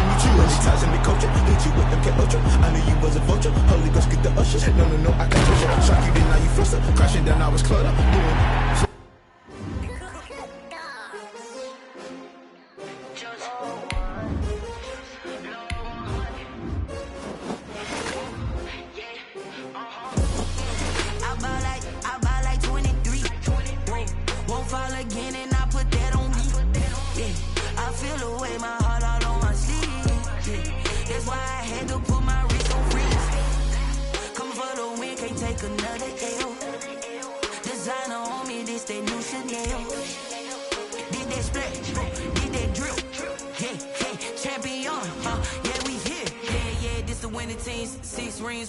when you choose. Many times in the culture, hit you with them K Ultra. I knew you was a vulture. Holy Ghost get the ushers. No, no, no, I can't touch it. Shock you, then now you fluster. Crashing down, I was cluttered.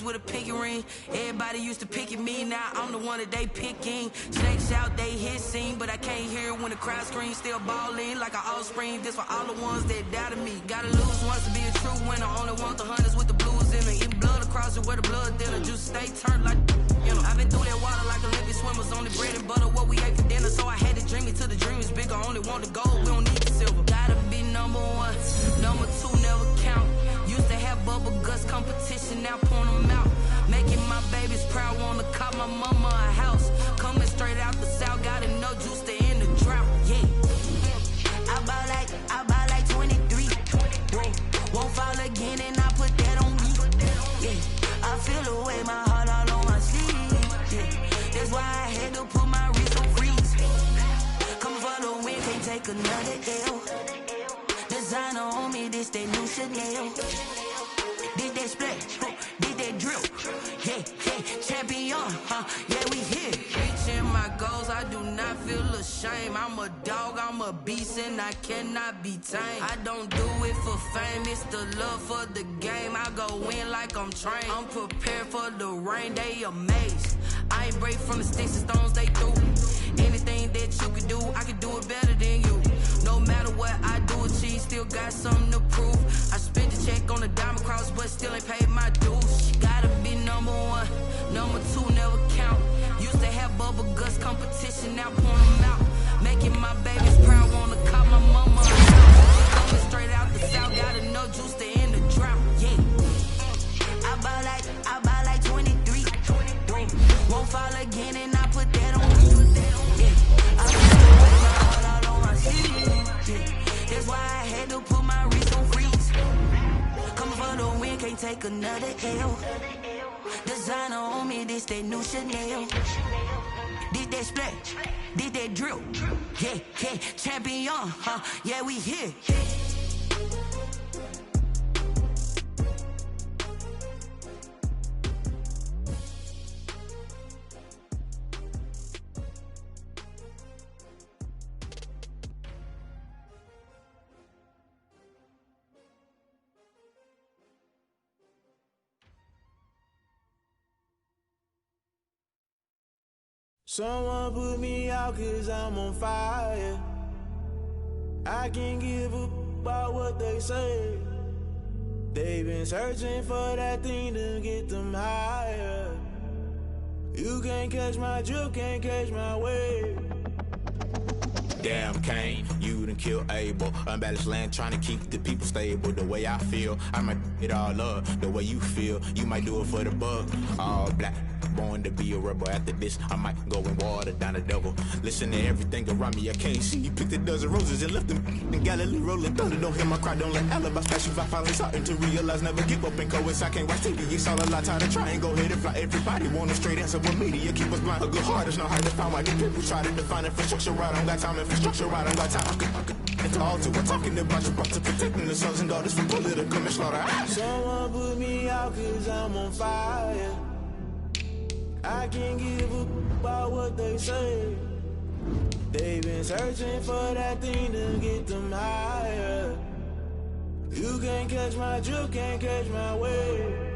With a pinky ring, everybody used to pick at me. Now I'm the one that they picking. Snakes out, they hit scene, but I can't hear it when the crowd screams. Still balling like an offspring. This for all the ones that doubted me. Gotta lose once to be a true winner. Only want the hunters with the blues in it. Eat blood across it where the blood dinner. Juice stay turned like you know. I've been through that water like Olympic swimmers. Only bread and butter what we ate for dinner. So I had to dream it till the dream is bigger. Only want the gold, we don't need the silver. Gotta be number one, number two never count. Used to have bubble guts competition, now point them out. Making my babies proud, wanna cop my mama a house. Coming straight out the south, gotta know juice to end the drought, yeah. I buy like 23. Won't fall again and I put that on me, yeah. I feel the way, my heart all on my sleeve, yeah. That's why I had to put my wrist on freeze. Come for the win, can't take another L. Designer on me, this that new Chanel. Did that splash, did that drill, yeah, champion, yeah, we here. Reaching my goals, I do not feel ashamed. I'm a dog, I'm a beast, and I cannot be tamed. I don't do it for fame, it's the love for the game. I go in like I'm trained. I'm prepared for the rain, they amazed. I ain't break from the sticks and stones they threw. Anything that you can do, I can do it better than you. No matter what I do, achieve, still got something to prove. I spent the check on the diamond cross, but still ain't paid my dues. Gotta be number one, number two never count. Used to have bubble guts competition, now point them out. Making my babies proud, wanna cop my mama a house. Coming straight out the south, gotta know juice to end the drought, yeah. I buy like 23. Won't fall again and I put that on me, yeah. I feel the way my heart all on my sleeve, yeah. That's why I had to put my wrist on freeze. Coming for the win, can't take another L. Designer on me, this that new Chanel. Did that splash, did that drill, yeah, champion, yeah, we here. Someone put me out cause I'm on fire. I can't give a about what they say. They've been searching for that thing to get them higher. You can't catch my drift, can't catch my wave. Damn Kane, you done killed Abel. Unbalanced land trying to keep the people stable. The way I feel, I might it all up. The way you feel, you might do it for the bug. All black, born to be a rebel. After this, I might go and water down the double. Listen to everything around me, I can't see. You picked a dozen roses and left them in Galilee rolling thunder. Don't hear my cry, don't let alibis flash. If I finally starting to realize, never give up and coincide. I can't watch TV, it's all a lot. Time to try and go ahead and fly. Everybody want a straight answer with media, keep us blind. A good heart is not hard to find. Why the people try to define infrastructure right? I don't got time, infrastructure right, I don't got time. I could it's all to we're talking about you, about to protecting the sons and daughters from political and slaughter. Someone put me out cause I'm on fire. I can't give a about what they say. They've been searching for that thing to get them higher. You can't catch my drift, can't catch my wave.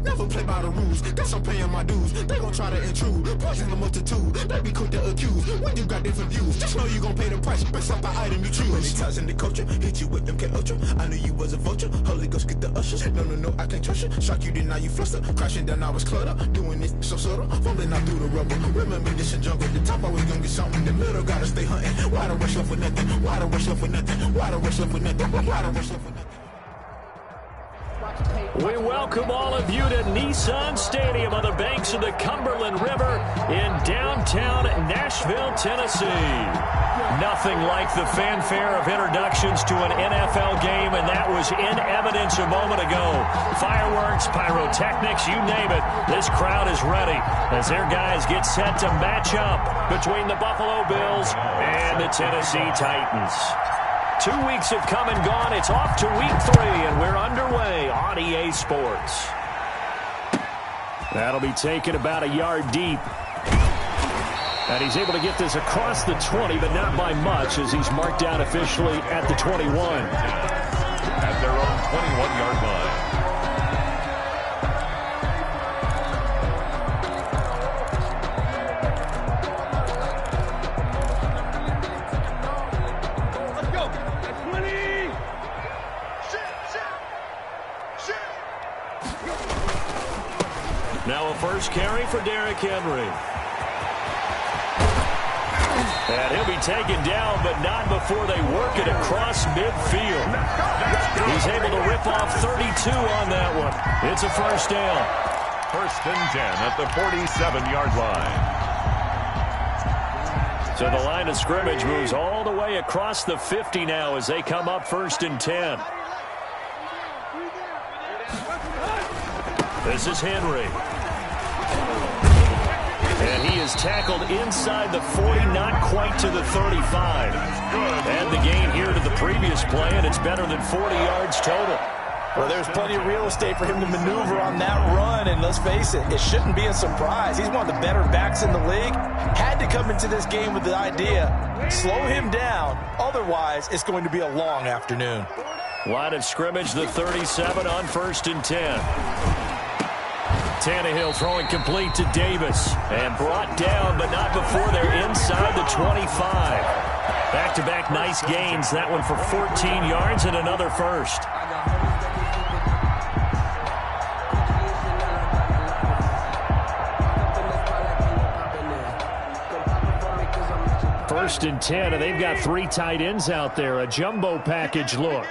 Never play by the rules. Guess I'm paying my dues. They gon' try to intrude. Poison the multitude. They be quick to accuse. When you got different views, just know you gon' pay the price based off the item you choose. Many times in the culture, hit you with MK Ultra. I knew you was a vulture. Holy Ghost get the ushers. No, I can't trust you. Shock you, then now you fluster. Crashing down, I was cluttered. Doing this so subtle. Fumbling out through the rubble. Remember this in jungle. The top always gonna get something. In the middle, gotta stay hunting. Why the rush left with nothing? Why the rush left with nothing? Why the rush left with nothing? Why the rush left with nothing? We welcome all of you to Nissan Stadium on the banks of the Cumberland River in downtown Nashville, Tennessee. Nothing like the fanfare of introductions to an NFL game, and that was in evidence a moment ago. Fireworks, pyrotechnics, you name it. This crowd is ready as their guys get set to match up between the Buffalo Bills and the Tennessee Titans. 2 weeks have come and gone. It's off to week 3, and we're underway on EA Sports. That'll be taken about a yard deep. And he's able to get this across the 20, but not by much, as he's marked down officially at the 21. At their own 21-yard line. Now a first carry for Derrick Henry. And he'll be taken down, but not before they work it across midfield. He's able to rip off 32 on that one. It's a first down. First and 10 at the 47-yard line. So the line of scrimmage moves all the way across the 50 now as they come up first and 10. This is Henry. And he is tackled inside the 40, not quite to the 35. And the gain here to the previous play, and it's better than 40 yards total. Well, there's plenty of real estate for him to maneuver on that run, and let's face it, it shouldn't be a surprise. He's one of the better backs in the league. Had to come into this game with the idea, slow him down, otherwise it's going to be a long afternoon. Line of scrimmage, the 37 on first and 10. Tannehill throwing complete to Davis, and brought down, but not before they're inside the 25. Back-to-back nice gains, that one for 14 yards and another first. First and 10, and they've got 3 tight ends out there, a jumbo package look.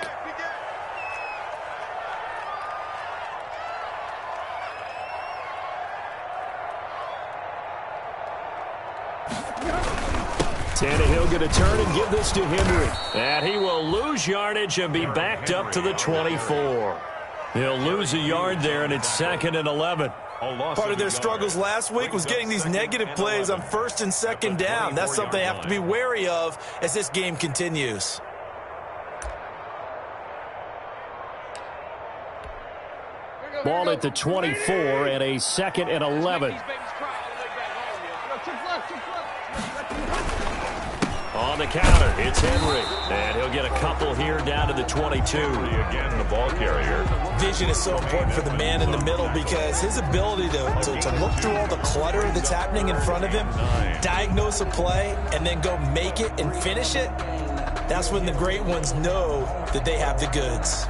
Tannehill going to turn and give this to Henry. And he will lose yardage and be backed up to the 24. He'll lose a yard there, and it's 2nd and 11. Part of their struggles last week was getting these negative plays on first and second down. That's something they have to be wary of as this game continues. Ball at the 24 and a 2nd and 11. On the counter, it's Henry. And he'll get a couple here down to the 22. Again, the ball carrier. Vision is so important for the man in the middle because his ability to look through all the clutter that's happening in front of him, diagnose a play, and then go make it and finish it, that's when the great ones know that they have the goods.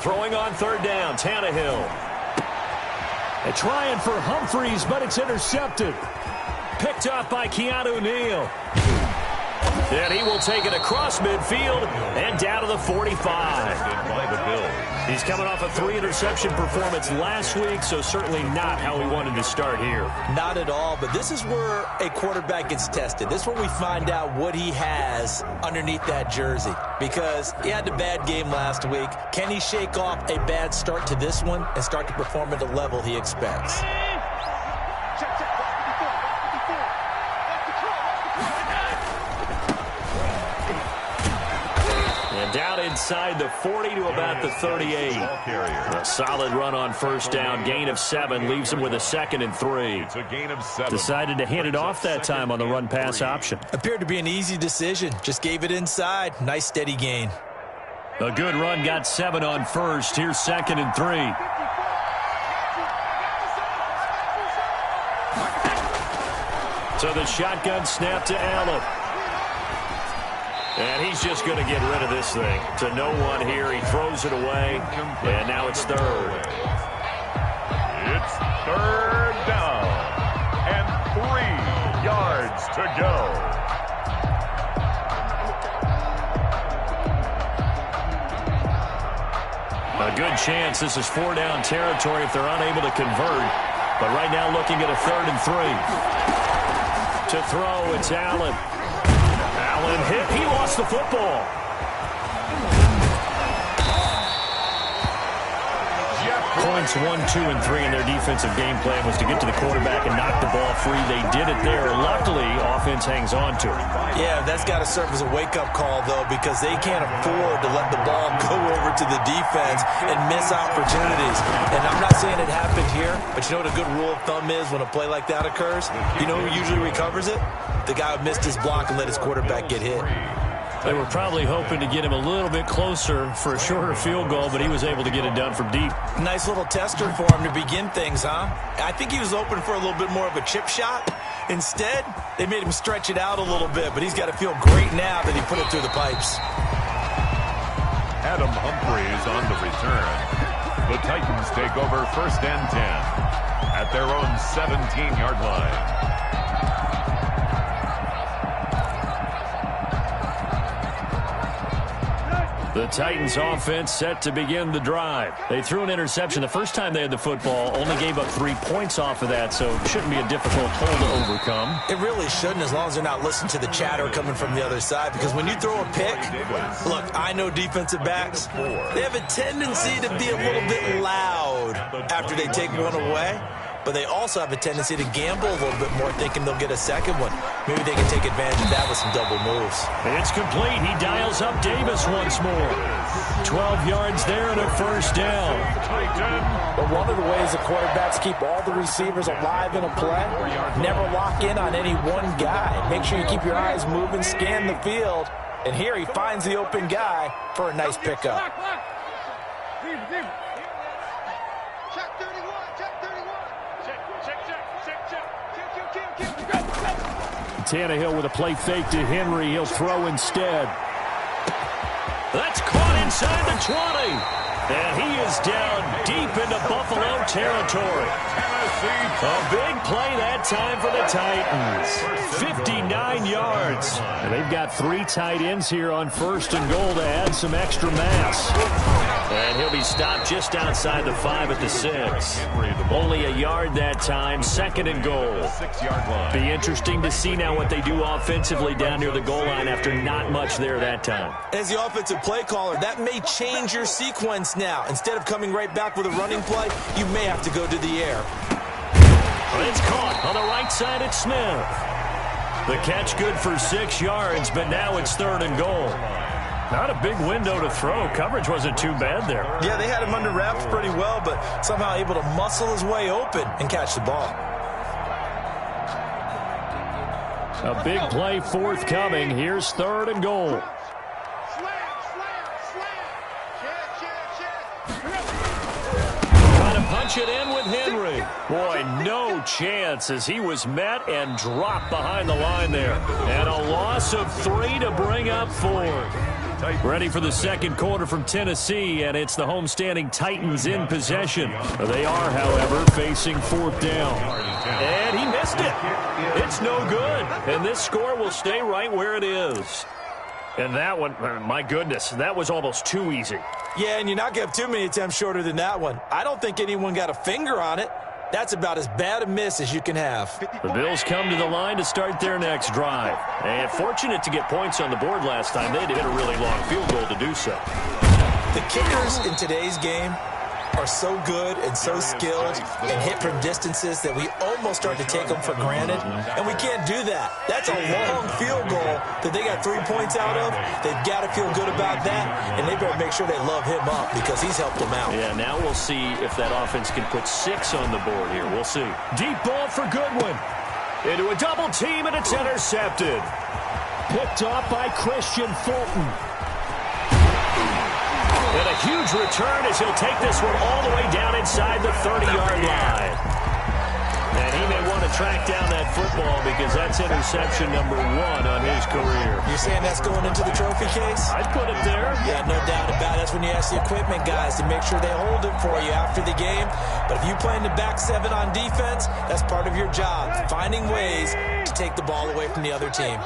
Throwing on third down, Tannehill. They're trying for Humphreys, but it's intercepted. Picked off by Keanu Neal. And he will take it across midfield and down to the 45. By the Bills. He's coming off a 3-interception performance last week, so certainly not how he wanted to start here. Not at all, but this is where a quarterback gets tested. This is where we find out what he has underneath that jersey, because he had a bad game last week. Can he shake off a bad start to this one and start to perform at the level he expects? Down inside the 40 to about the 38. A solid run on first down. Gain of 7 leaves him with a 2nd and 3. It's a gain of 7. Decided to hand it off that time on the run-pass option. Appeared to be an easy decision. Just gave it inside. Nice steady gain. A good run got 7 on first. Here's 2nd and 3. So the shotgun snap to Allen. And he's just going to get rid of this thing. To no one here. He throws it away. And now it's 3rd. It's 3rd down. And 3 yards to go. A good chance this is 4-down territory if they're unable to convert. But right now looking at a 3rd and 3. To throw, it's Allen. Allen hit. He lost the football. Points 1, 2, and 3 in their defensive game plan was to get to the quarterback and knock the ball free. They did it there. Luckily, offense hangs on to it. Yeah, that's got to serve as a wake-up call, though, because they can't afford to let the ball go over to the defense and miss opportunities. And I'm not saying it happened here, but you know what a good rule of thumb is when a play like that occurs? You know who usually recovers it? The guy who missed his block and let his quarterback get hit. They were probably hoping to get him a little bit closer for a shorter field goal, but he was able to get it done from deep. Nice little tester for him to begin things, huh? I think he was hoping for a little bit more of a chip shot. Instead, they made him stretch it out a little bit, but he's got to feel great now that he put it through the pipes. Adam Humphries on the return. The Titans take over 1st and 10 at their own 17-yard line. The Titans offense set to begin the drive. They threw an interception the first time they had the football, only gave up 3 points off of that, so it shouldn't be a difficult hole to overcome. It really shouldn't, as long as they're not listening to the chatter coming from the other side, because when you throw a pick, look, I know defensive backs, they have a tendency to be a little bit loud after they take one away. But they also have a tendency to gamble a little bit more, thinking they'll get a second one. Maybe they can take advantage of that with some double moves. It's complete. He dials up Davis once more. 12 yards there and a first down. But one of the ways the quarterbacks keep all the receivers alive in a play, never lock in on any one guy. Make sure you keep your eyes moving, scan the field. And here he finds the open guy for a nice pickup. Tannehill with a play fake to Henry. He'll throw instead. That's caught inside the 20. And he is down deep into Buffalo territory. A big play that time for the Titans. 59 yards. And they've got 3 tight ends here on 1st and goal to add some extra mass. And he'll be stopped just outside the 5 at the 6. Only a yard that time, 2nd and goal. Be interesting to see now what they do offensively down near the goal line after not much there that time. As the offensive play caller, that may change your sequence now. Instead of coming right back with a running play, you may have to go to the air. It's caught on the right side at Smith. The catch good for 6 yards, but now it's 3rd and goal. Not a big window to throw. Coverage wasn't too bad there. Yeah, they had him under wraps pretty well, but somehow able to muscle his way open and catch the ball. A big play forthcoming. Here's 3rd and goal. Trying to punch it in with Henry. Boy, no chance as he was met and dropped behind the line there. And a loss of 3 to bring up 4. Ready for the second quarter from Tennessee, and it's the homestanding Titans in possession. They are, however, facing 4th down. And he missed it. It's no good. And this score will stay right where it is. And that one, my goodness, that was almost too easy. Yeah, and you're not going to have too many attempts shorter than that one. I don't think anyone got a finger on it. That's about as bad a miss as you can have. The Bills come to the line to start their next drive. And fortunate to get points on the board last time. They had to hit a really long field goal to do so. The kickers in today's game are so good and so skilled and hit from distances that we almost start to take them for granted, and we can't do that. That's a long field goal that they got 3 points out of. They've got to feel good about that, and they better make sure they love him up because he's helped them out. Yeah, now we'll see if that offense can put 6 on the board here. We'll see. Deep ball for Goodwin. Into a double team, and it's intercepted. Picked off by Christian Fulton. And a huge return as he'll take this one all the way down inside the 30-yard line. And he may want to track down that football because that's interception number 1 on his career. You're saying that's going into the trophy case? I'd put it there. Yeah, no doubt about it. That's when you ask the equipment guys to make sure they hold it for you after the game. But if you play in the back 7 on defense, that's part of your job, finding ways to take the ball away from the other team.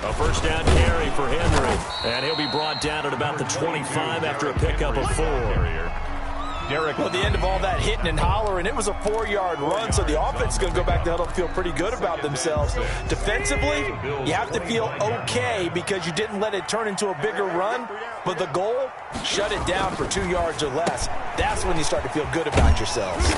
A first down carry for Henry. And he'll be brought down at about the 25 after a pickup of 4. Well, at the end of all that hitting and hollering, it was a 4-yard run, so the offense is going to go back to huddle and feel pretty good about themselves. Defensively, you have to feel okay because you didn't let it turn into a bigger run, but the goal, shut it down for 2 yards or less. That's when you start to feel good about yourselves.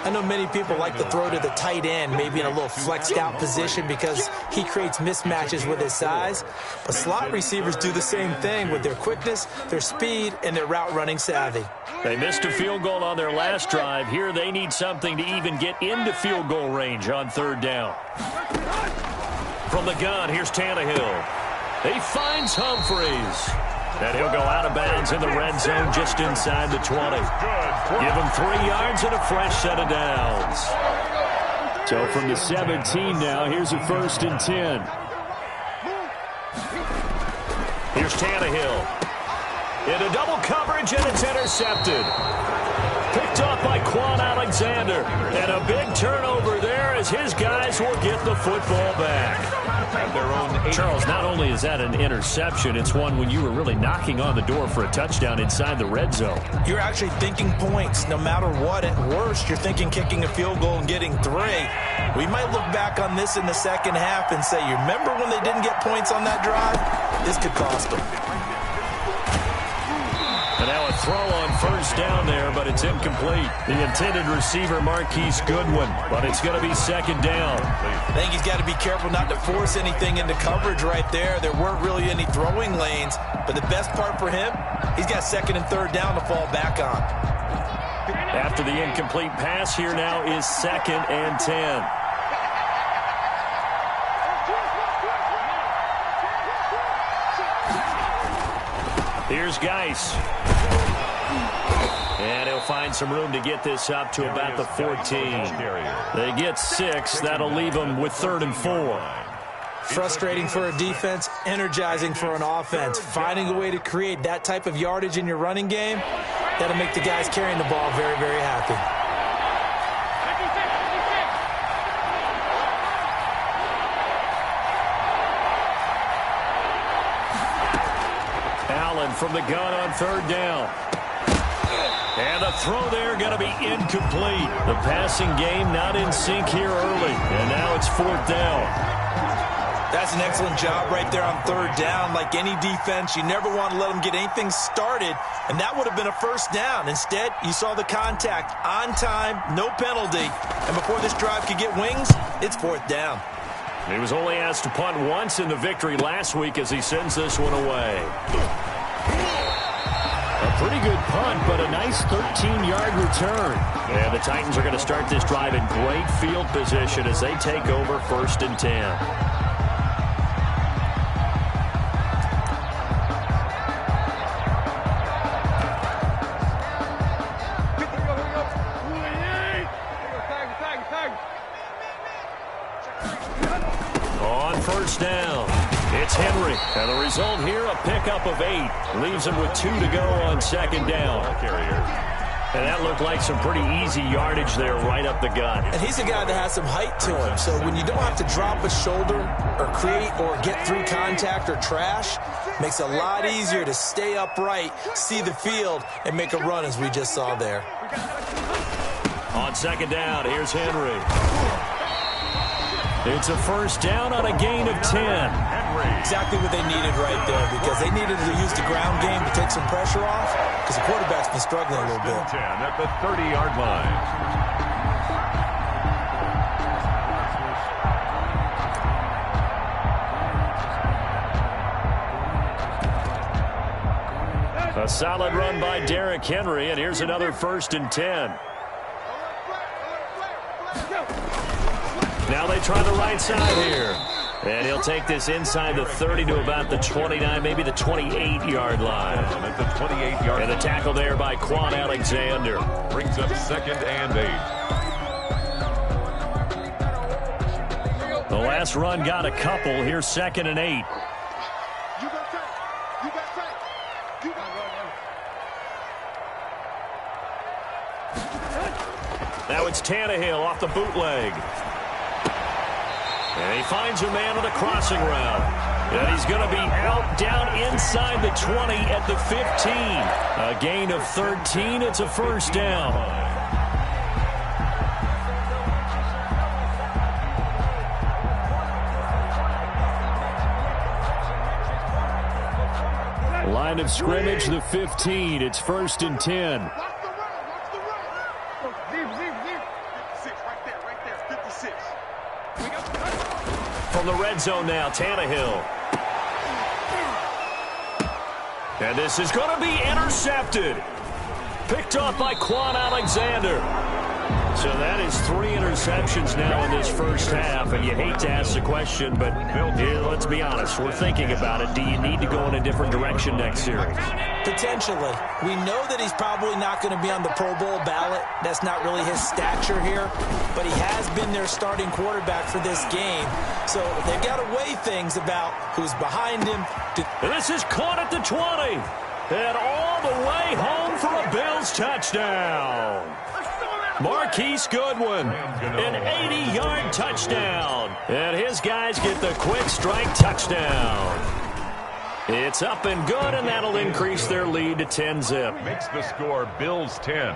I know many people like to throw to the tight end, maybe in a little flexed out position because he creates mismatches with his size. But slot receivers do the same thing with their quickness, their speed, and their route running savvy. They missed a field goal on their last drive. Here they need something to even get into field goal range on 3rd down. From the gun, here's Tannehill. He finds Humphries. And he'll go out of bounds in the red zone just inside the 20. Give him 3 yards and a fresh set of downs. So from the 17 now, here's a 1st and 10. Here's Tannehill. Into double coverage, and it's intercepted. Picked off by Quan Alexander. And a big turnover there as his guys will get the football back. Charles, not only is that an interception, it's one when you were really knocking on the door for a touchdown inside the red zone. You're actually thinking points no matter what. At worst, you're thinking kicking a field goal and getting 3. We might look back on this in the second half and say, you remember when they didn't get points on that drive? This could cost them. And now a throw on 1st down there, but it's incomplete. The intended receiver, Marquise Goodwin, but it's going to be 2nd down. I think he's got to be careful not to force anything into coverage right there. There weren't really any throwing lanes, but the best part for him, he's got 2nd and 3rd down to fall back on. After the incomplete pass, here now is 2nd and 10. Here's Geis. And he'll find some room to get this up to about the 14. They get 6. That'll leave them with 3rd and 4. Frustrating for a defense, energizing for an offense. Finding a way to create that type of yardage in your running game, that'll make the guys carrying the ball very, very happy. From the gun on 3rd down. And the throw there going to be incomplete. The passing game not in sync here early. And now it's 4th down. That's an excellent job right there on 3rd down. Like any defense, you never want to let them get anything started. And that would have been a 1st down. Instead, you saw the contact on time, no penalty. And before this drive could get wings, it's 4th down. He was only asked to punt once in the victory last week as he sends this one away. A pretty good punt, but a nice 13-yard return. And the Titans are going to start this drive in great field position as they take over 1st and 10. On 1st down, it's Henry. And the result here, a pickup of 8. Leaves him with 2 to go on 2nd down. And that looked like some pretty easy yardage there right up the gut. And he's a guy that has some height to him. So when you don't have to drop a shoulder or create or get through contact or trash, makes it a lot easier to stay upright, see the field, and make a run as we just saw there. On second down, here's Henry. It's a first down on a gain of 10. Exactly what they needed right there, because they needed to use the ground game to take some pressure off, because the quarterback's been struggling a little bit. 10 at the 30-yard line. A solid run by Derrick Henry, and here's another first and 10. Now they try the right side here. And he'll take this inside the 30 to about the 29, maybe the 28-yard line. At the 28-yard and the tackle there by Quan Alexander. Brings up 2nd and 8. The last run got a couple. Here's 2nd and 8. Now it's Tannehill off the bootleg. And he finds a man on the crossing route. And he's going to be out down inside the 20 at the 15. A gain of 13. It's a first down. Line of scrimmage, the 15. It's 1st and 10. From the red zone now, Tannehill. And this is going to be intercepted. Picked off by Quan Alexander. So that is 3 interceptions now in this first half. And you hate to ask the question, but let's be honest. We're thinking about it. Do you need to go in a different direction next series? Potentially. We know that he's probably not going to be on the Pro Bowl ballot. That's not really his stature here. But he has been their starting quarterback for this game. So they've got to weigh things about who's behind him. And this is caught at the 20. And all the way home for a Bills touchdown. Marquise Goodwin, an 80-yard touchdown. And his guys get the quick strike touchdown. It's up and good, and that'll increase their lead to 10-zip. Makes the score Bills 10,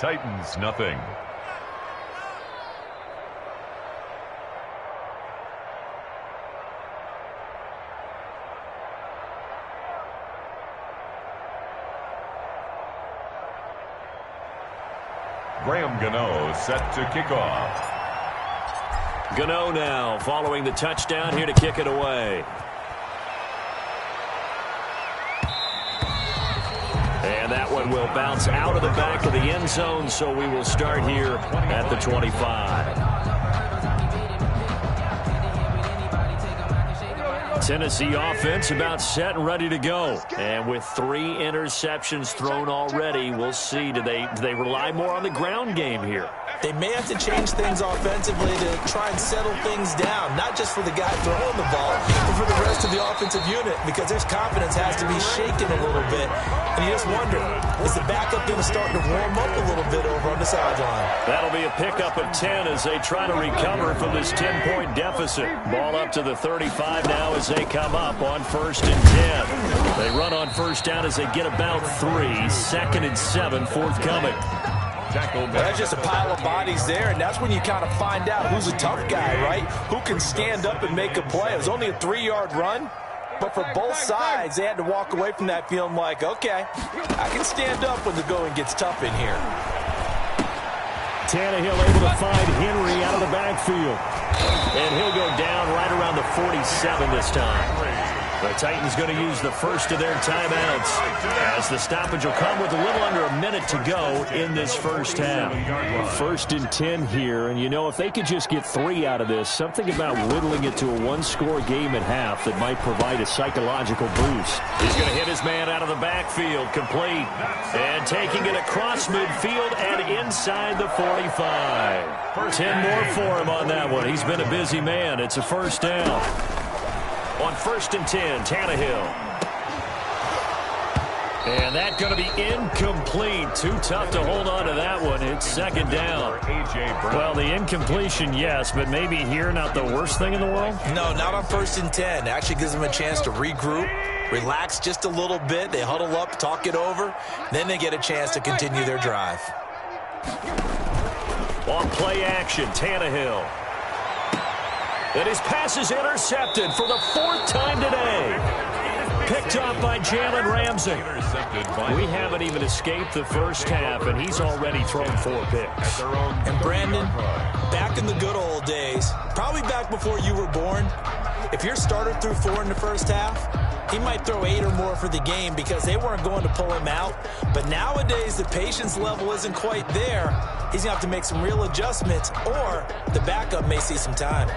Titans nothing. Graham Gano set to kick off. Gano now following the touchdown here to kick it away. And that one will bounce out of the back of the end zone, so we will start here at the 25. Tennessee offense about set and ready to go. And with 3 interceptions thrown already, we'll see. Do they rely more on the ground game here? They may have to change things offensively to try and settle things down, not just for the guy throwing the ball, but for the rest of the offensive unit, because their confidence has to be shaken a little bit. And you just wonder, is the backup going to start to warm up a little bit over on the sideline? That'll be a pickup of 10 as they try to recover from this 10-point deficit. Ball up to the 35 now as they come up on 1st and 10. They run on first down as they get about 3. 2nd and 7 forthcoming. That's just a pile of bodies there, and that's when you kind of find out who's a tough guy, right? Who can stand up and make a play. It was only a 3-yard run, but for both sides, they had to walk away from that feeling like, okay, I can stand up when the going gets tough in here. Tannehill able to find Henry out of the backfield. And he'll go down right around the 47 this time. The Titans going to use the first of their timeouts as the stoppage will come with a little under a minute to go in this first half. 1st and 10 here, and you know, if they could just get 3 out of this, something about whittling it to a 1-score game at half that might provide a psychological boost. He's going to hit his man out of the backfield, complete, and taking it across midfield and inside the 45. 10 more for him on that one. He's been a busy man. It's a first down. On 1st and 10, Tannehill. And that's going to be incomplete. Too tough to hold on to that one. It's second down. Well, the incompletion, yes, but maybe here not the worst thing in the world? No, not on 1st and 10. Actually gives them a chance to regroup, relax just a little bit. They huddle up, talk it over. Then they get a chance to continue their drive. On play action, Tannehill. And his pass is intercepted for the 4th time today. Picked up by Jalen Ramsey. We haven't even escaped the first half, and he's already thrown 4 picks. And Brandon, back in the good old days, probably back before you were born, if your starter threw 4 in the first half, he might throw 8 or more for the game because they weren't going to pull him out. But nowadays, the patience level isn't quite there. He's going to have to make some real adjustments, or the backup may see some time.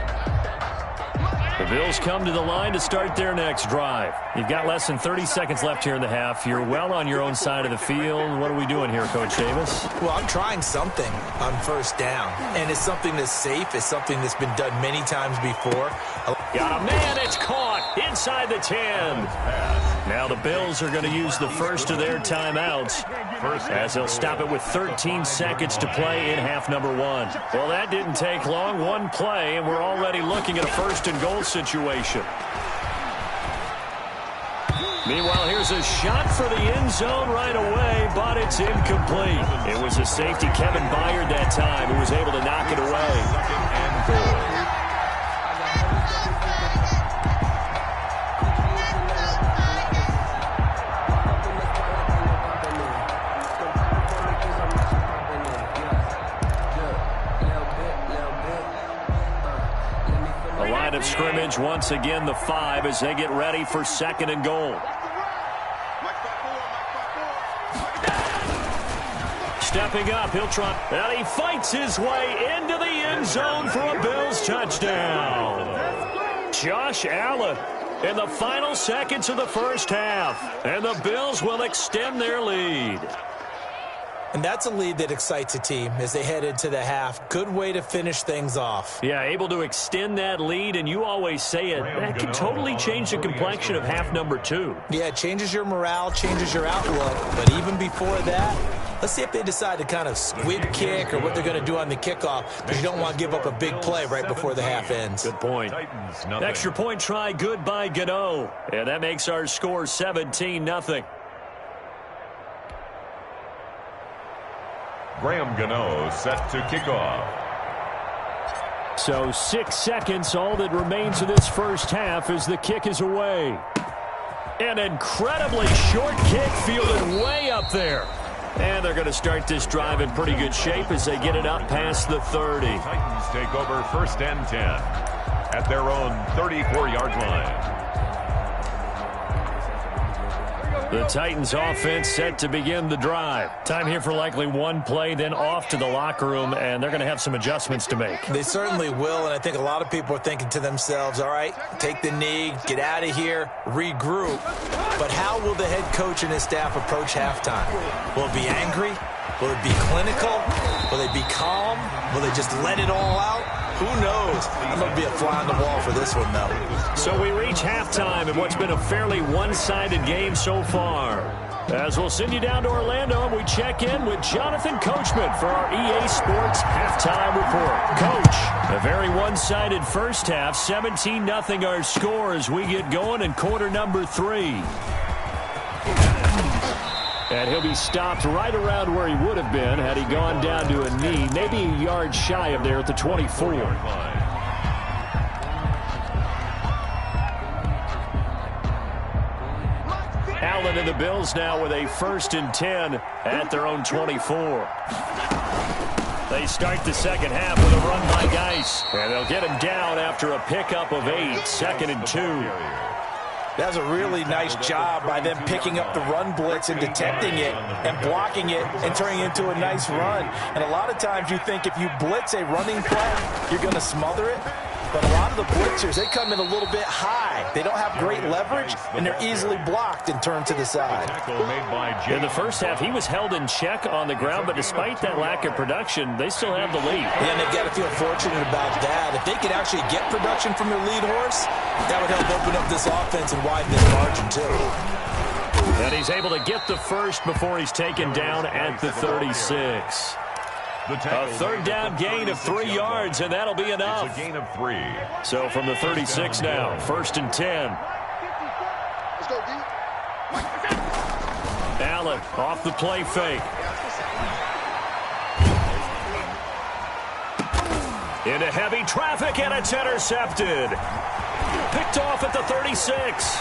The Bills come to the line to start their next drive. You've got less than 30 seconds left here in the half. You're well on your own side of the field. What are we doing here, Coach Davis? Well, I'm trying something on 1st down, and it's something that's safe. It's something that's been done many times before. Got a man. It's caught inside the 10. Now the Bills are going to use the first of their timeouts as they'll stop it with 13 seconds to play in half number 1. Well, that didn't take long. 1 play, and we're already looking at a 1st and goal situation. Meanwhile, here's a shot for the end zone right away, but it's incomplete. It was a safety, Kevin Byard, that time, who was able to knock it away. Of scrimmage once again, the 5 as they get ready for 2nd and goal. Stepping up, he'll try, and he fights his way into the end zone for a Bills touchdown. Josh Allen in the final seconds of the first half, and the Bills will extend their lead. And that's a lead that excites a team as they head into the half. Good way to finish things off. Yeah, able to extend that lead, and you always say it, that can totally change the complexion of half number 2. Yeah, it changes your morale, changes your outlook. But even before that, let's see if they decide to kind of squib kick or what they're going to do on the kickoff, because you don't want to give up a big play right before the half ends. Good point. Extra point try, good by Gano. And that makes our score 17-0. Graham Gano set to kick off. So 6 seconds, all that remains of this first half as the kick is away. An incredibly short kick fielded way up there. And they're going to start this drive in pretty good shape as they get it up past the 30. Titans take over 1st and 10 at their own 34-yard line. The Titans offense set to begin the drive. Time here for likely 1 play, then off to the locker room, and they're going to have some adjustments to make. They certainly will, and I think a lot of people are thinking to themselves, all right, take the knee, get out of here, regroup. But how will the head coach and his staff approach halftime? Will it be angry? Will it be clinical? Will they be calm? Will they just let it all out? Who knows? I'm going to be a fly on the wall for this one, though. So we reach halftime in what's been a fairly one-sided game so far. As we'll send you down to Orlando, and we check in with Jonathan Coachman for our EA Sports Halftime Report. Coach, a very one-sided first half, 17-0 our score as we get going in quarter number 3. And he'll be stopped right around where he would have been had he gone down to a knee, maybe a yard shy of there at the 24. Allen and the Bills now with a 1st and 10 at their own 24. They start the second half with a run by Geis, and they'll get him down after a pickup of 8, 2nd and 2. That was a really nice job by them picking up the run blitz and detecting it and blocking it and turning it into a nice run. And a lot of times you think if you blitz a running play, you're going to smother it. But a lot of the blitzers, they come in a little bit high. They don't have great leverage, and they're easily blocked and turned to the side. In the first half, he was held in check on the ground, but despite that lack of production, they still have the lead. Yeah, and they've got to feel fortunate about that. If they could actually get production from their lead horse, that would help open up this offense and widen this margin, too. And he's able to get the first before he's taken down at the 36. A third down gain of 3 yards, and that'll be enough. It's a gain of 3. So from the 36 now, 1st and 10. Let's go, D. Allen off the play fake. Into heavy traffic, and it's intercepted. Picked off at the 36.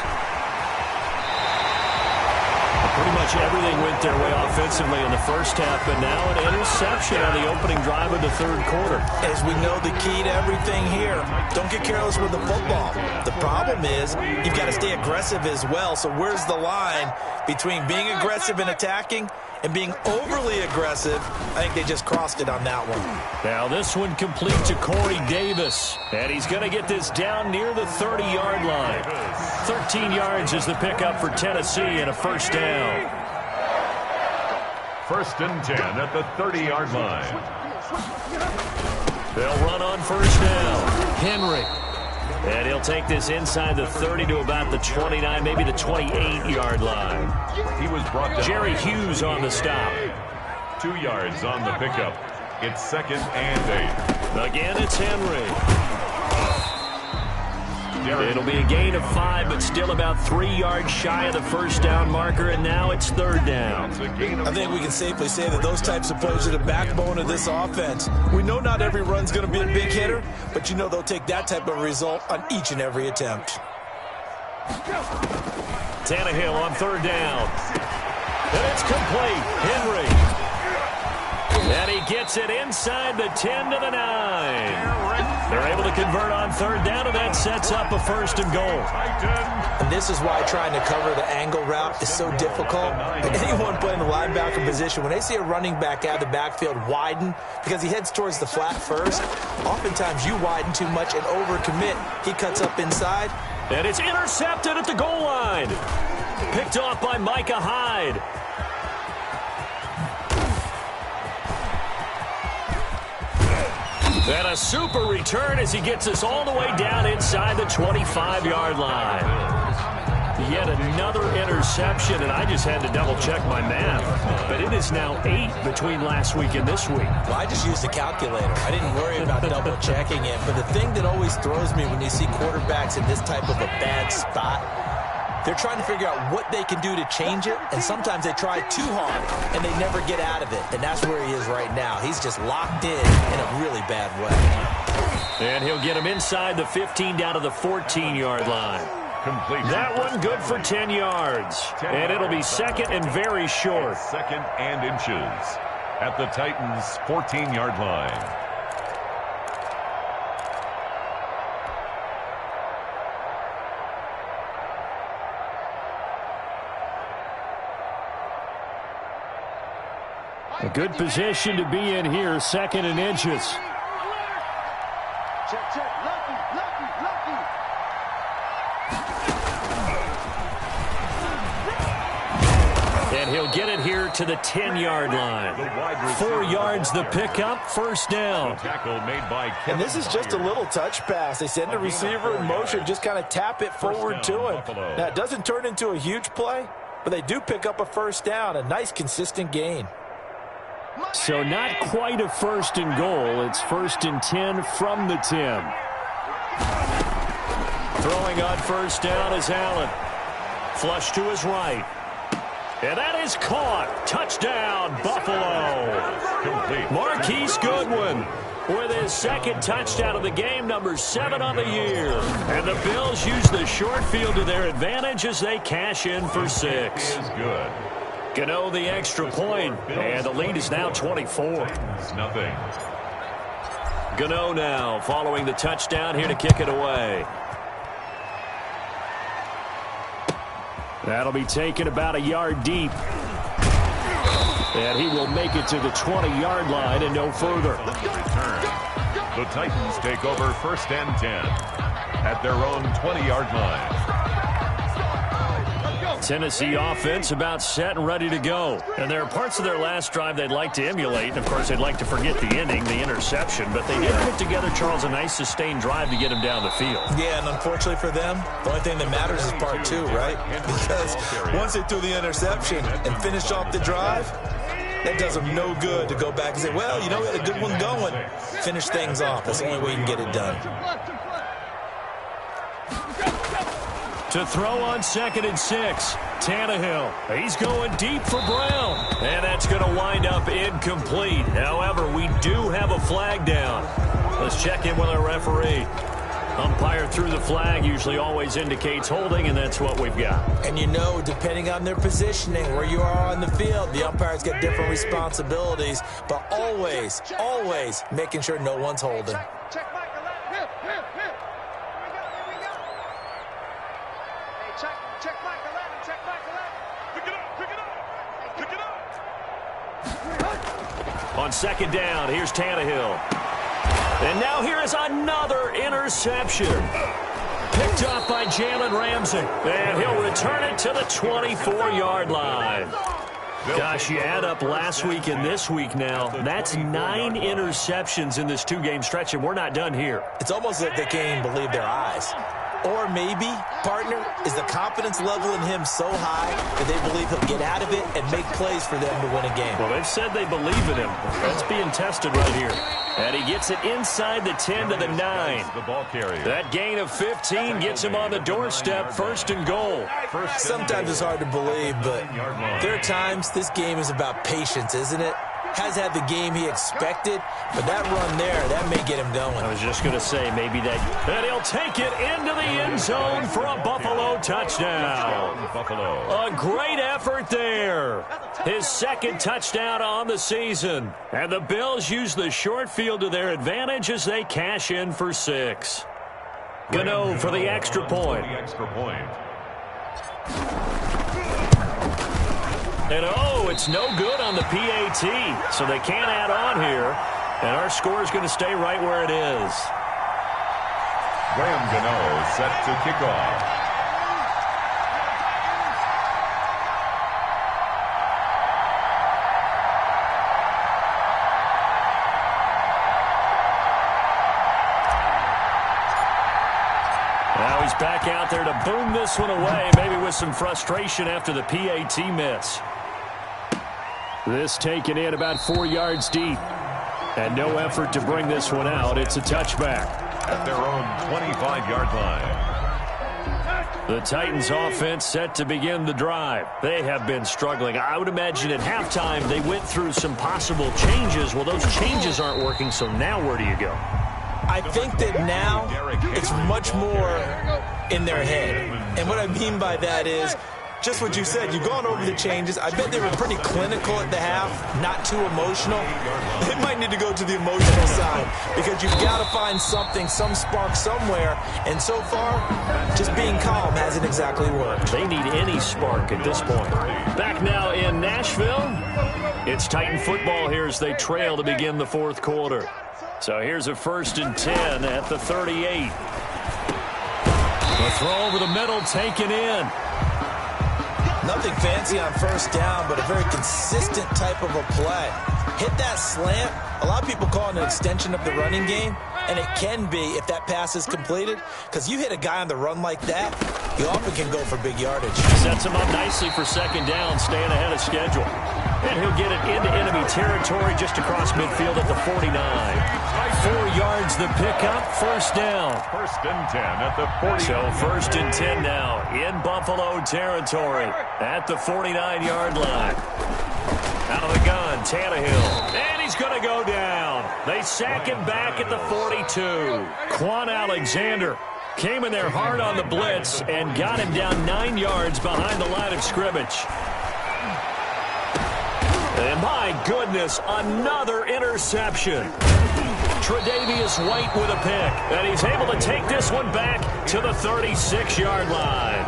Pretty much everything went their way offensively in the first half, but now an interception on the opening drive of the third quarter. As we know, the key to everything here, don't get careless with the football. The problem is you've got to stay aggressive as well. So where's the line between being aggressive and attacking and being overly aggressive? I think they just crossed it on that one. Now this one complete to Corey Davis, and he's going to get this down near the 30-yard line. 13 yards is the pickup for Tennessee and a first down. 1st and 10 at the 30-yard line. They'll run on first down. Henry. And he'll take this inside the 30 to about the 29, maybe the 28-yard line. He was brought down. Jerry Hughes on the stop. 2 yards on the pickup. It's 2nd and 8. Again, it's Henry. It'll be a gain of 5, but still about 3 yards shy of the first down marker, and now it's 3rd down. I think we can safely say that those types of plays are the backbone of this offense. We know not every run's going to be a big hitter, but you know they'll take that type of result on each and every attempt. Tannehill on 3rd down. And it's complete. Henry. And he gets it inside the 10 to the 9. They're able to convert on 3rd down, and that sets up a 1st and goal. And this is why trying to cover the angle route is so difficult. Anyone playing the linebacker position, when they see a running back out of the backfield widen because he heads towards the flat first, oftentimes you widen too much and overcommit. He cuts up inside. And it's intercepted at the goal line. Picked off by Micah Hyde. And a super return as he gets us all the way down inside the 25-yard line. Yet another interception, and I just had to double-check my math. But it is now 8 between last week and this week. Well, I just used a calculator. I didn't worry about double-checking it. But the thing that always throws me when you see quarterbacks in this type of a bad spot, they're trying to figure out what they can do to change it, and sometimes they try too hard, and they never get out of it. And that's where he is right now. He's just locked in a really bad way. And he'll get him inside the 15 down to the 14-yard line. Complete. That one good for 10 yards. And it'll be 2nd and very short. 2nd and inches at the Titans' 14-yard line. A good position to be in here, 2nd and inches. Check, check. Lucky. And he'll get it here to the 10-yard line. 4 yards the pickup, first down. Tackle made by Kevin And this is just a little touch pass. They send the receiver in motion, just kind of tap it forward to him. Now, it doesn't turn into a huge play, but they do pick up a first down, a nice, consistent gain. So not quite a 1st and goal. It's 1st and 10 from the 10. Throwing on first down is Allen. Flush to his right. And that is caught. Touchdown, Buffalo. complete. Marquise Goodwin with his 2nd touchdown of the game, number 7 on the year. And the Bills use the short field to their advantage as they cash in for 6. Is good. Gano the extra point, and the lead is now 24. Nothing. Gano now following the touchdown here to kick it away. That'll be taken about a yard deep. And he will make it to the 20-yard line and no further. Return. The Titans take over 1st and 10 at their own 20-yard line. Tennessee offense about set and ready to go. And there are parts of their last drive they'd like to emulate. And, of course, they'd like to forget the ending, the interception. But they did put together, Charles, a nice sustained drive to get him down the field. Yeah, and unfortunately for them, the only thing that matters is part 2, right? Because once they threw the interception and finished off the drive, that does them no good to go back and say, well, you know, we had a good one going. Finish things off. That's the only way you can get it done. To throw on 2nd and 6, Tannehill. He's going deep for Brown. And that's going to wind up incomplete. However, we do have a flag down. Let's check in with our referee. Umpire threw the flag, usually always indicates holding, and that's what we've got. And you know, depending on their positioning, where you are on the field, the umpires get different responsibilities, but always, always making sure no one's holding. Check Mike the left. Here. Here we go. Hey, check Mike the left and check Mike the left. Pick it up. On 2nd down, here's Tannehill. And now here is another interception. Picked up by Jalen Ramsey. And he'll return it to the 24-yard line. Gosh, you add up last week and this week now. That's 9 interceptions in this 2-game stretch, and we're not done here. It's almost like they can't even believe their eyes. Or maybe, partner, is the confidence level in him so high that they believe he'll get out of it and make plays for them to win a game. Well, they've said they believe in him. That's being tested right here. And he gets it inside the 10 to the 9. The ball carrier. That gain of 15 gets him on the doorstep, 1st and goal. Sometimes it's hard to believe, but there are times this game is about patience, isn't it? Has had the game he expected, but that run there, that may get him going. I was just going to say, maybe that. And he'll take it into the end zone for a Buffalo touchdown. A great effort there. His 2nd touchdown on the season. And the Bills use the short field to their advantage as they cash in for 6. Gano for the extra point. And it's no good on the PAT, so they can't add on here. And our score is going to stay right where it is. Graham Gano set to kick off. Now he's back out there to boom this one away, maybe with some frustration after the PAT miss. This taken in about 4 yards deep. And no effort to bring this one out. It's a touchback. At their own 25-yard line. The Titans offense set to begin the drive. They have been struggling. I would imagine at halftime they went through some possible changes. Well, those changes aren't working, so now where do you go? I think that now it's much more in their head. And what I mean by that is just what you said. You've gone over the changes. I bet they were pretty clinical at the half, not too emotional. They might need to go to the emotional side because you've got to find something, some spark somewhere. And so far, just being calm hasn't exactly worked. They need any spark at this point. Back now in Nashville, it's Titan football here as they trail to begin the 4th quarter. So here's a 1st and 10 at the 38. The throw over the middle taken in. Nothing fancy on 1st down, but a very consistent type of a play. Hit that slant. A lot of people call it an extension of the running game, and it can be if that pass is completed, because you hit a guy on the run like that, you often can go for big yardage. Sets him up nicely for 2nd down, staying ahead of schedule. And he'll get it into enemy territory just across midfield at the 49. 4 yards the pickup, 1st down. 1st and 10 at the 40. So 1st and 10 now in Buffalo territory at the 49-yard line. Out of the gun, Tannehill. And he's going to go down. They sack him back at the 42. Quan Alexander came in there hard on the blitz and got him down 9 yards behind the line of scrimmage. And my goodness, another interception. Tre'Davious White with a pick. And he's able to take this one back to the 36-yard line.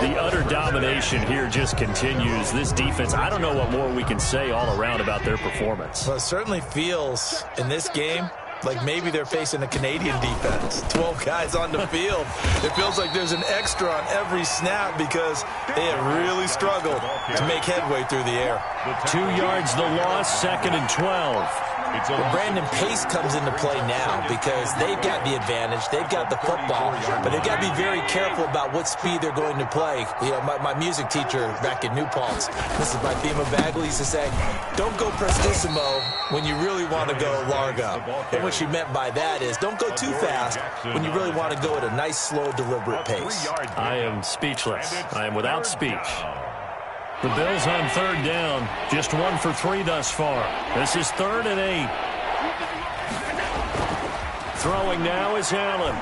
The utter domination here just continues. This defense, I don't know what more we can say all around about their performance. Well, it certainly feels in this game like maybe they're facing a Canadian defense. 12 guys on the field. It feels like there's an extra on every snap because they have really struggled to make headway through the air. 2 yards the loss, 2nd and 12. Well, Brandon, pace comes into play now because they've got the advantage. They've got the football, but they've got to be very careful about what speed they're going to play. You know, my music teacher back in New Paltz, this is my theme of Bagley, used to say, don't go prestissimo when you really want to go largo. And what she meant by that is don't go too fast when you really want to go at a nice, slow, deliberate pace. I am speechless. I am without speech. The Bills on 3rd down, just 1 for 3 thus far. This is 3rd and 8. Throwing now is Allen.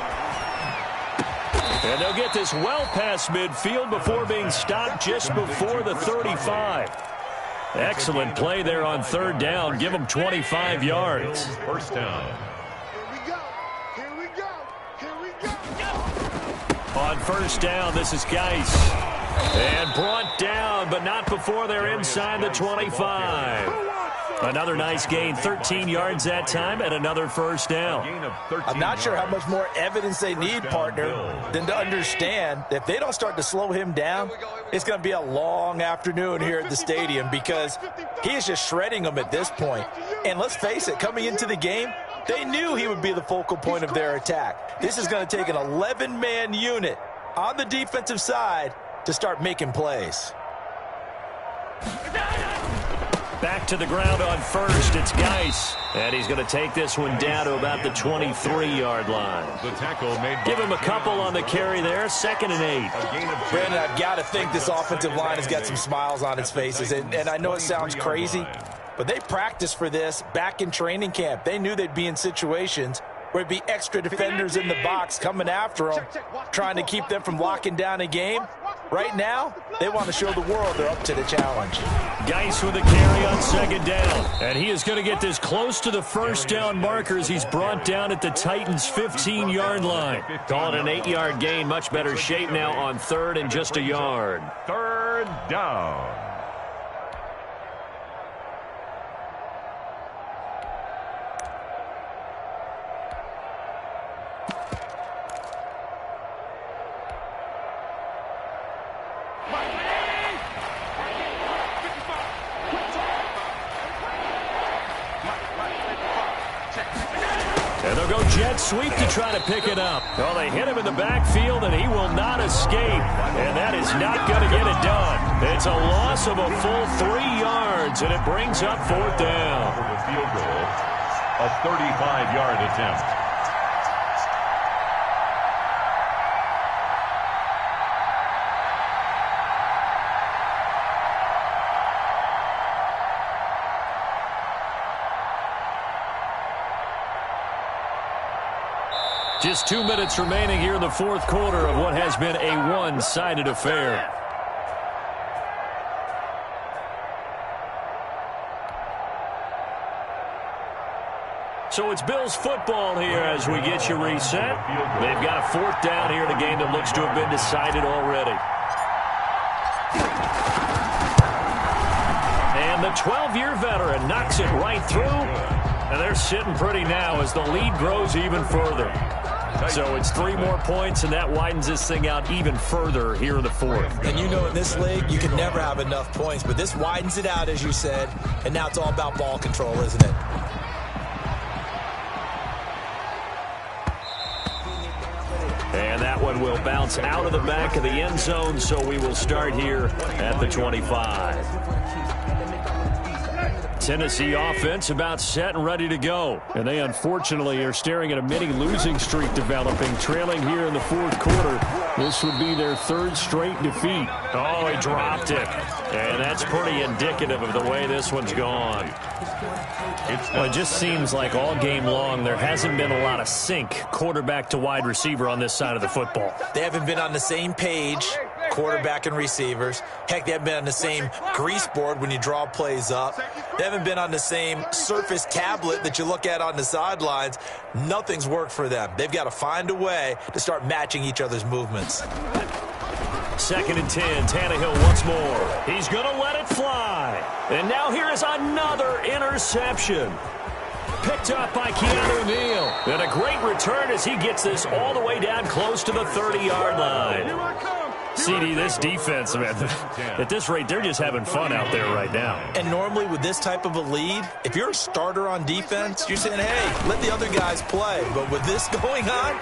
And they'll get this well past midfield before being stopped just before the 35. Excellent play there on 3rd down. Give them 25 yards. First down. Here we go. Here we go. On 1st down, this is Geis. And brought down, but not before they're inside the 25. Another nice gain, 13 yards that time, and another 1st down. I'm not sure how much more evidence they need, partner, than to understand that if they don't start to slow him down, it's going to be a long afternoon here at the stadium because he is just shredding them at this point. And let's face it, coming into the game, they knew he would be the focal point of their attack. This is going to take an 11-man unit on the defensive side to start making plays. Back to the ground on 1st. It's Geis. And he's going to take this one down to about the 23-yard line. The tackle made. Give him a couple on the carry there. 2nd and 8. Brandon, I've got to think this offensive line has got some smiles on its faces. And I know it sounds crazy, but they practiced for this back in training camp. They knew they'd be in situations where it'd be extra defenders in the box coming after them, trying to keep them from locking down a game. Right now, they want to show the world they're up to the challenge. Geis with a carry on 2nd down. And he is going to get this close to the 1st down markers. He's brought down at the Titans' 15-yard line. Call it an 8-yard gain. Much better shape now on 3rd and just a yard. 3rd down. And they'll go jet sweep to try to pick it up. Well, they hit him in the backfield, and he will not escape. And that is not going to get it done. It's a loss of a full 3 yards, and it brings up 4th down. For the field goal, a 35-yard attempt. Just 2 minutes remaining here in the 4th quarter of what has been a one-sided affair. So it's Bills football here as we get you reset. They've got a 4th down here in a game that looks to have been decided already. And the 12-year veteran knocks it right through. And they're sitting pretty now as the lead grows even further. So it's 3 more points, and that widens this thing out even further here in the 4th. And you know in this league, you can never have enough points, but this widens it out, as you said, and now it's all about ball control, isn't it? And that one will bounce out of the back of the end zone, so we will start here at the 25. Tennessee offense about set and ready to go. And they unfortunately are staring at a mini losing streak developing, trailing here in the 4th quarter. This would be their 3rd straight defeat. Oh, he dropped it. And that's pretty indicative of the way this one's gone. Well, it just seems like all game long there hasn't been a lot of sync quarterback to wide receiver on this side of the football. They haven't been on the same page, quarterback and receivers. Heck, they haven't been on the same grease board when you draw plays up. They haven't been on the same Surface tablet that you look at on the sidelines. Nothing's worked for them. They've got to find a way to start matching each other's movements. 2nd and 10, Tannehill once more. He's going to let it fly. And now here is another interception. picked up by Keanu Neal. And a great return as he gets this all the way down close to the 30-yard line. CD, this defense, man, at this rate, they're just having fun out there right now. And normally with this type of a lead, if you're a starter on defense, you're saying, hey, let the other guys play. But with this going on,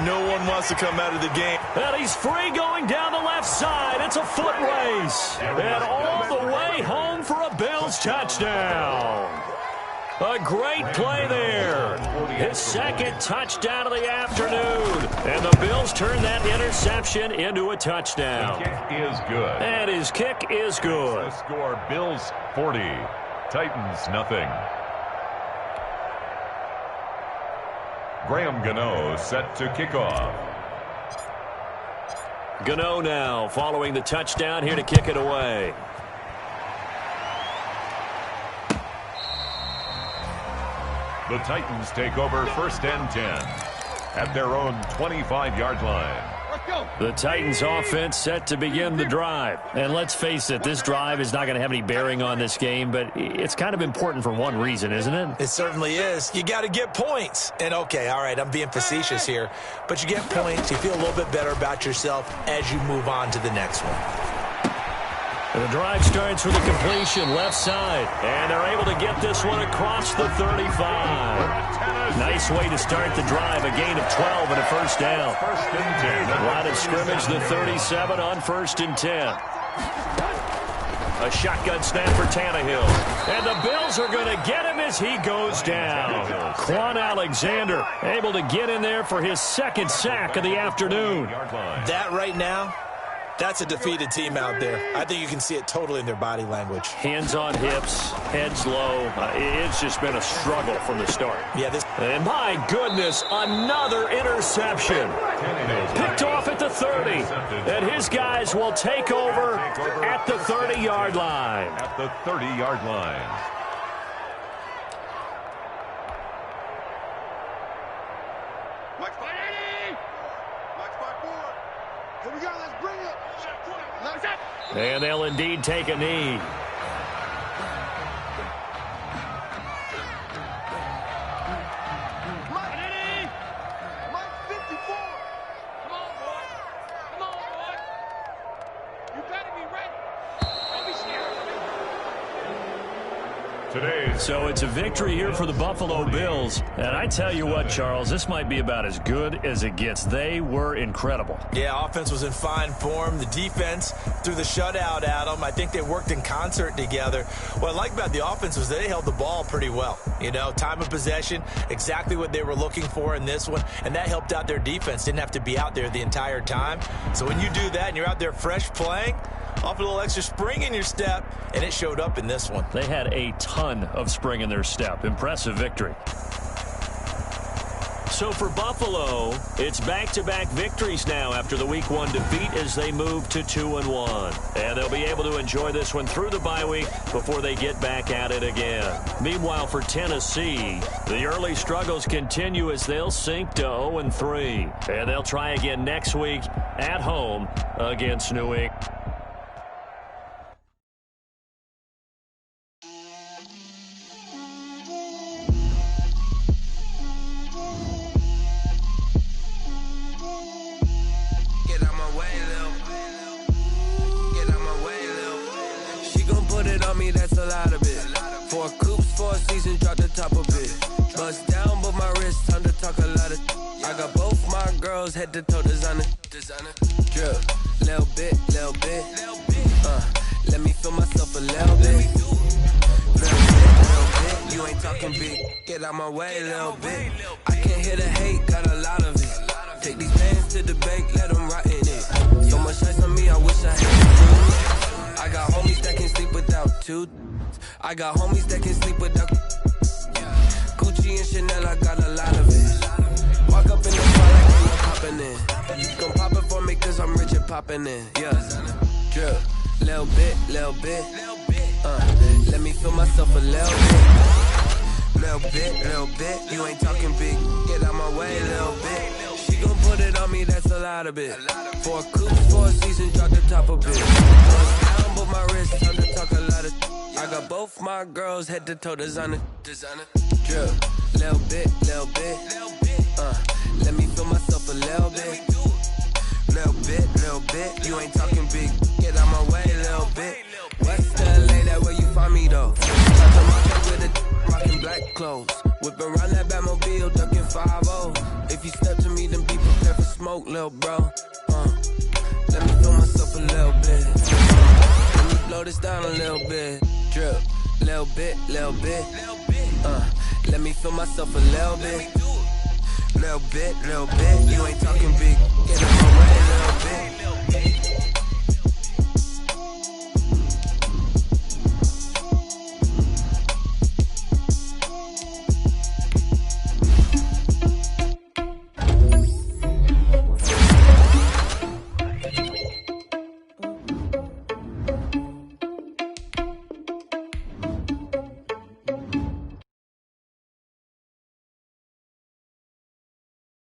no one wants to come out of the game. And he's free going down the left side. It's a foot race. And all the way home for a Bills touchdown. A great play there. His second touchdown of the afternoon. And the Bills turn that interception into a touchdown. The kick is good. And his kick is good. The score, Bills 40, Titans nothing. Graham Gano set to kick off. Gano now following the touchdown here to kick it away. The Titans take over 1st and 10 at their own 25-yard line. The Titans offense set to begin the drive. And let's face it, this drive is not going to have any bearing on this game, but it's kind of important for one reason, isn't it? It certainly is. You got to get points. And okay, all right, I'm being facetious here, but you get points, you feel a little bit better about yourself as you move on to the next one. And the drive starts with a completion left side. And they're able to get this one across the 35. Nice way to start the drive. A gain of 12 and a first down. 1st and 10. Line of scrimmage, the 37 on 1st and 10. A shotgun snap for Tannehill. And the Bills are going to get him as he goes down. Quan Alexander able to get in there for his second sack of the afternoon. That right now, that's a defeated team out there. I think you can see it totally in their body language. Hands on hips, heads low. It's just been a struggle from the start. Yeah, and my goodness, another interception. Picked off at the 30. And his guys will take over at the 30-yard line. At the 30-yard line. Here we go, let's bring it. And they'll indeed take a knee. Mike 54. Come on, boy. Come on, boy. You better be ready. Don't be scared. So it's a victory here for the Buffalo Bills. And I tell you what, Charles, this might be about as good as it gets. They were incredible. Yeah, offense was in fine form. The defense threw the shutout at them. I think they worked in concert together. What I like about the offense was they held the ball pretty well. You know, time of possession, exactly what they were looking for in this one. And that helped out their defense. Didn't have to be out there the entire time. So when you do that and you're out there fresh playing, off a little extra spring in your step, and it showed up in this one. They had a ton of spring in their step. Impressive victory. So for Buffalo, it's back-to-back victories now after the Week 1 defeat as they move to 2-1. And they'll be able to enjoy this one through the bye week before they get back at it again. Meanwhile, for Tennessee, the early struggles continue as they'll sink to 0-3. And they'll try again next week at home against New England. That's a lot of it. 4 coops, 4 seasons, drop the top of it. Bust down, but my wrist, time to talk a lot of. I got both my girls head to toe designer. Drip, little bit. Let me feel myself a little bit. Little bit. You ain't talking big. Get out my way, little bit. I can't hear the hate, got a lot of it. Take these bands to the bank, let them rot in it. So much ice on me, I wish I had. I got homies that can sleep without two. I got homies that can sleep without Gucci and Chanel, I got a lot of it. Walk up in the car like I'm popping in. Gon' pop it for me cause I'm rich and popping in. Yeah, drip, little bit. Let me feel myself a little bit. Little bit. You ain't talking big. Get out my way, little bit. She gon' put it on me, that's a lot of it. 4 coops, 4 seasons, drop the top of it. Bust down, but my wrist, time to talk a lot of. I got both my girls head to toe designer. Drip, little bit. Let me feel myself a little bit. Little bit. You ain't talking big, get out my way, little bit. West LA, that where you find me though. Touch on my back with a rockin' black clothes. Whip around that Batmobile, ducking 5-0. If you step to me, then be prepared for smoke, little bro. Let me feel myself a little bit. Let me blow this down a little bit. Drip, little bit. Let me feel myself a little bit. Little bit. You ain't talking big, get out my way, little bit.